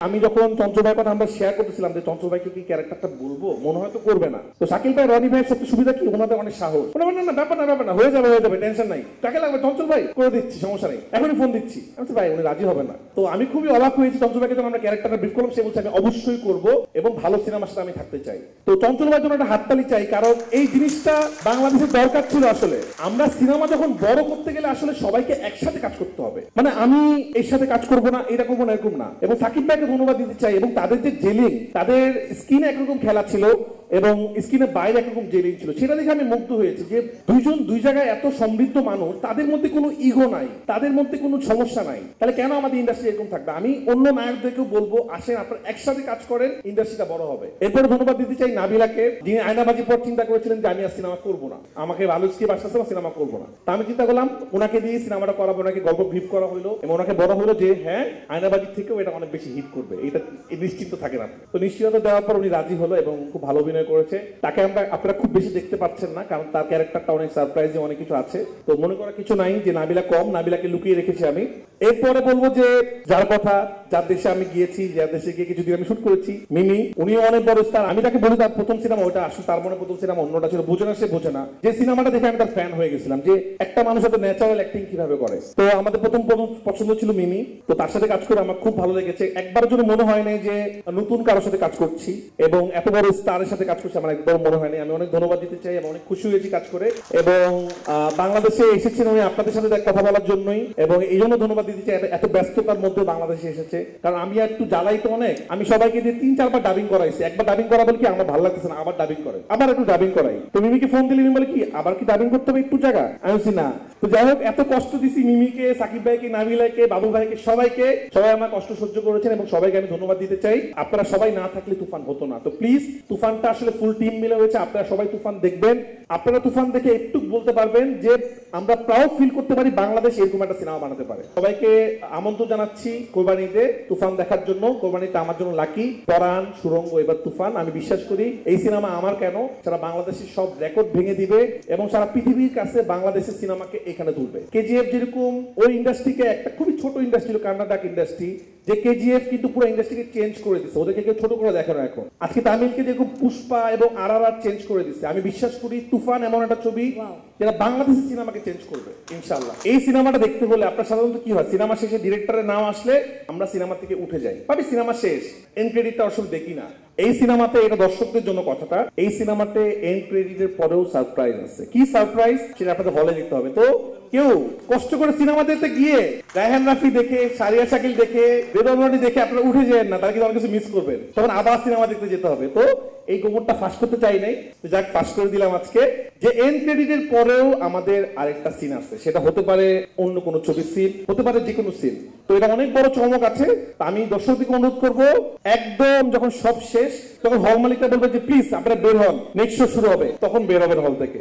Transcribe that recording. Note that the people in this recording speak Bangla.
আমি যখন চঞ্চল ভাইয়ের কথা আমরা শেয়ার করতেছিলাম যে চঞ্চল ভাইকে কি ক্যারেক্টারটা বলবো, মনে হয়তো করবে না। তো শাকিল ভাই রনি ভাইয়ের সবচেয়ে সুবিধা কি, ওনাদের অনেক সাহস। না না ব্যাপার না হয়ে যাবে টেনশন নাই, টাকা লাগবে চঞ্চল ভাই করে দিচ্ছি, সমস্যা নেই, এখনই ফোন দিচ্ছি। আমি ভাই উনি রাজি হবে না। তো আমি খুবই অবাক হয়েছি চঞ্চল ভাইকে যখন আমরা ক্যারেক্টারটা ব্রিফ করলাম, সে বলছে আমি অবশ্যই করবো এবং ভালো সিনেমার সাথে আমি থাকতে চাই। তো চঞ্চল ভাইয়ের জন্য একটা হাততালি চাই, কারণ এই জিনিসটা বাংলাদেশের দরকার ছিল। আসলে আমরা সিনেমা যখন বড় করতে গেলে আসলে সবাইকে একসাথে কাজ করতে হবে, মানে আমি এর সাথে কাজ করবো না এটা করবো না এরকম না। এবং সাকিব ভাইকে ধন্যবাদ দিতে চাই, এবং তাদের যে জেলিং, তাদের স্কিনে একরকম খেলা ছিল এবং স্কিনের বাইরে একরকম জেলিং ছিল, সেটা দেখে আমি মুগ্ধ হয়েছি যে দুইজন দুই জায়গায় এত সমৃদ্ধ মানুষ, তাদের মধ্যে কোনো ইগো নাই, তাদের মধ্যে কোনো সমস্যা নাই। তাহলে কেন আমাদের ইন্ডাস্ট্রি এরকম থাকবে? আমি অন্য নায়কদেরকেও বলবো আসেন আপনারা একসাথে কাজ করেন, ইন্ডাস্ট্রিটা বড় হবে। এরপরে ধন্যবাদ দিতে চাই নাবিলাকে, যিনি আয়নাবাজির পর চিন্তা করেছিলেন যে আমি আর সিনেমা করবো না, আমাকে ভালো স্ক্রিপ্ট আসতেছে না, সিনেমা করবো না। তা আমি চিন্তা করলাম ওনাকে দিয়ে সিনেমাটা করাবো, ওনাকে গল্প ব্রিফ করা হলো এবং ওনাকে বলা হলো যে হ্যাঁ আয়নাবাজির থেকেও এটা অনেক বেশি হিট করবে, এটা নিশ্চিন্ত থাকেন আপনি। তো নিশ্চয়তা দেওয়ার পর উনি রাজি হলো এবং খুব ভালো অভিনয় করেছে। তাকে আপনারা খুব বেশি দেখতে পাচ্ছেন না, কারণ তার ক্যারেক্টারটা অনেক সারপ্রাইজিং, অনেক কিছু আছে। তো মনে করার কিছু নাই যে নাবিলা কম, নাবিলাকে লুকিয়ে রেখেছি আমি। এরপরে বলবো যে যার কথা, যার দেশে আমি গিয়েছি, যার দেশে গিয়ে কিছুদিন আমি শুট করেছি, মিমি, উনিও অনেক বড় স্টার। আমি তাকে বলি তার প্রথম সিনেমা ওটা, আসলে তার মনে প্রথম সিনেমা অন্যটা ছিল, বোঝে না সে বোঝে না। যে সিনেমাটা দেখে আমি তার ফ্যান হয়ে গেছিলাম, যে একটা মানুষ এত ন্যাচারাল অ্যাক্টিং কিভাবে করে। তো আমাদের প্রথম পছন্দ ছিল মিমি। তো তার সাথে কাজ করে আমার খুব ভালো লেগেছে। একবারের জন্য মনে হয় নাই যে নতুন কারোর সাথে কাজ করছি এবং এত বড় স্টারের সাথে কাজ করছি, আমার একদম মনে হয়নি। আমি অনেক ধন্যবাদ দিতে চাই এবং অনেক খুশি হয়েছি কাজ করে। এবং বাংলাদেশে এসেছেন উনি আপনাদের সাথে কথা বলার জন্যই, এবং এই জন্য ধন্যবাদ দিতে চাই এত ব্যস্ততার মধ্যে বাংলাদেশে এসেছে। কারণ আমি একটু জ্বালাই তো অনেক, আমি সবাইকে দিয়ে 3-4 বার ডাবিং করাইছি। একবার ডাবিং করা বলে কি আমার ভালো লাগতেছে না, আবার ডাবিং করে, আবার একটু ডাবিং করাই। তো মিমিকে ফোন দিলে মিমি বলে কি আবার কি ডাবিং করতে হবে একটু জায়গা, আমি বলছি না। তো যাই হোক, এত কষ্ট দিছি মিমিকে, সাকিব ভাইকে, নাবিলাকে, বাবু ভাইকে, সবাই আমার কষ্ট সহ্য করেছেন এবং সবাইকে আমি ধন্যবাদ দিতে চাই। আপনারা সবাই না থাকলে তুফান হতো না। তো প্লিজ, তুফানটা আসলে ফুল টিম মিলে হয়েছে, আপনারা সবাই তুফান দেখবেন। আপনারা তুফান দেখে একটু বলতে পারবেন যে আমরা প্রাউড ফিল করতে পারি বাংলাদেশ এরকম একটা সিনেমা বানাতে পারে। সবাইকে আমন্ত্রণ জানাচ্ছি কোরবানিতে তুফান দেখার জন্য। কোরবানিতে আমার জন্য লাকি, পরাণ, সুরঙ্গ, এবার তুফান। আমি বিশ্বাস করি এই সিনেমা আমার কেন, সারা বাংলাদেশের সব রেকর্ড ভেঙে দিবে এবং সারা পৃথিবীর কাছে বাংলাদেশের সিনেমাকে এখানে তুলবে। কেজিএফ যেরকম ওই ইন্ডাস্ট্রিকে, একটা খুবই ছোট ইন্ডাস্ট্রি, কর্ণাটক ইন্ডাস্ট্রি, যে কেজিএফ কিন্তু পুরো ইন্ডাস্ট্রিকে চেঞ্জ করে দিচ্ছে, ওদেরকে কেউ ছোট করে দেখে না এখন। আজকে তামিলকে যেরকম পুষ্পা এবং আরআরআর চেঞ্জ করে দিচ্ছে, আমি বিশ্বাস করি তুফান এমন একটা ছবি যেটা বাংলাদেশের সিনেমাকে চেঞ্জ করবে ইনশাআল্লাহ। এই সিনেমাটা দেখতে হলে আপনার সাধারণত কি হয়, সিনেমা শেষে ডিরেক্টরের নাম আসলে আমরা সিনেমা থেকে উঠে যাই, ভাবি সিনেমা শেষ, এন্ড ক্রেডিটটা আসলে দেখি না। এই সিনেমাতে, এটা দর্শকদের জন্য কথাটা, এই সিনেমাতে এন্ড ক্রেডিটের পরেও সারপ্রাইজ আছে। কি সারপ্রাইজ সেটা আপনাদের হলে দেখতে হবে। তো কেউ কষ্ট করে সিনেমা দেখতে গিয়ে রায়হান রাফি দেখে, সারিয়া শাকিল দেখে, বেদরমণি দেখে আপনারা উঠে যান না, তারা কিন্তু অনেক কিছু মিস করবেন, তখন আবার সিনেমা দেখতে যেতে হবে। তো এই গোবরটা ফাঁস করতে চাই নাই, তো যাক ফাঁস করে দিলাম আজকে, যে এন্ড ক্রেডিটের পরেও আমাদের আরেকটা সিন আছে। সেটা হতে পারে অন্য কোনো ছবির সিন, হতে পারে যে কোনো সিন। তো এটা অনেক বড় চমক আছে। আমি দর্শকদেরকে অনুরোধ করবো, একদম যখন সব শেষ তখন হল মালিকটা বলবে যে প্লিজ আপনারা বের হন, নেক্সট শো শুরু হবে, তখন বের হবেন হল থেকে।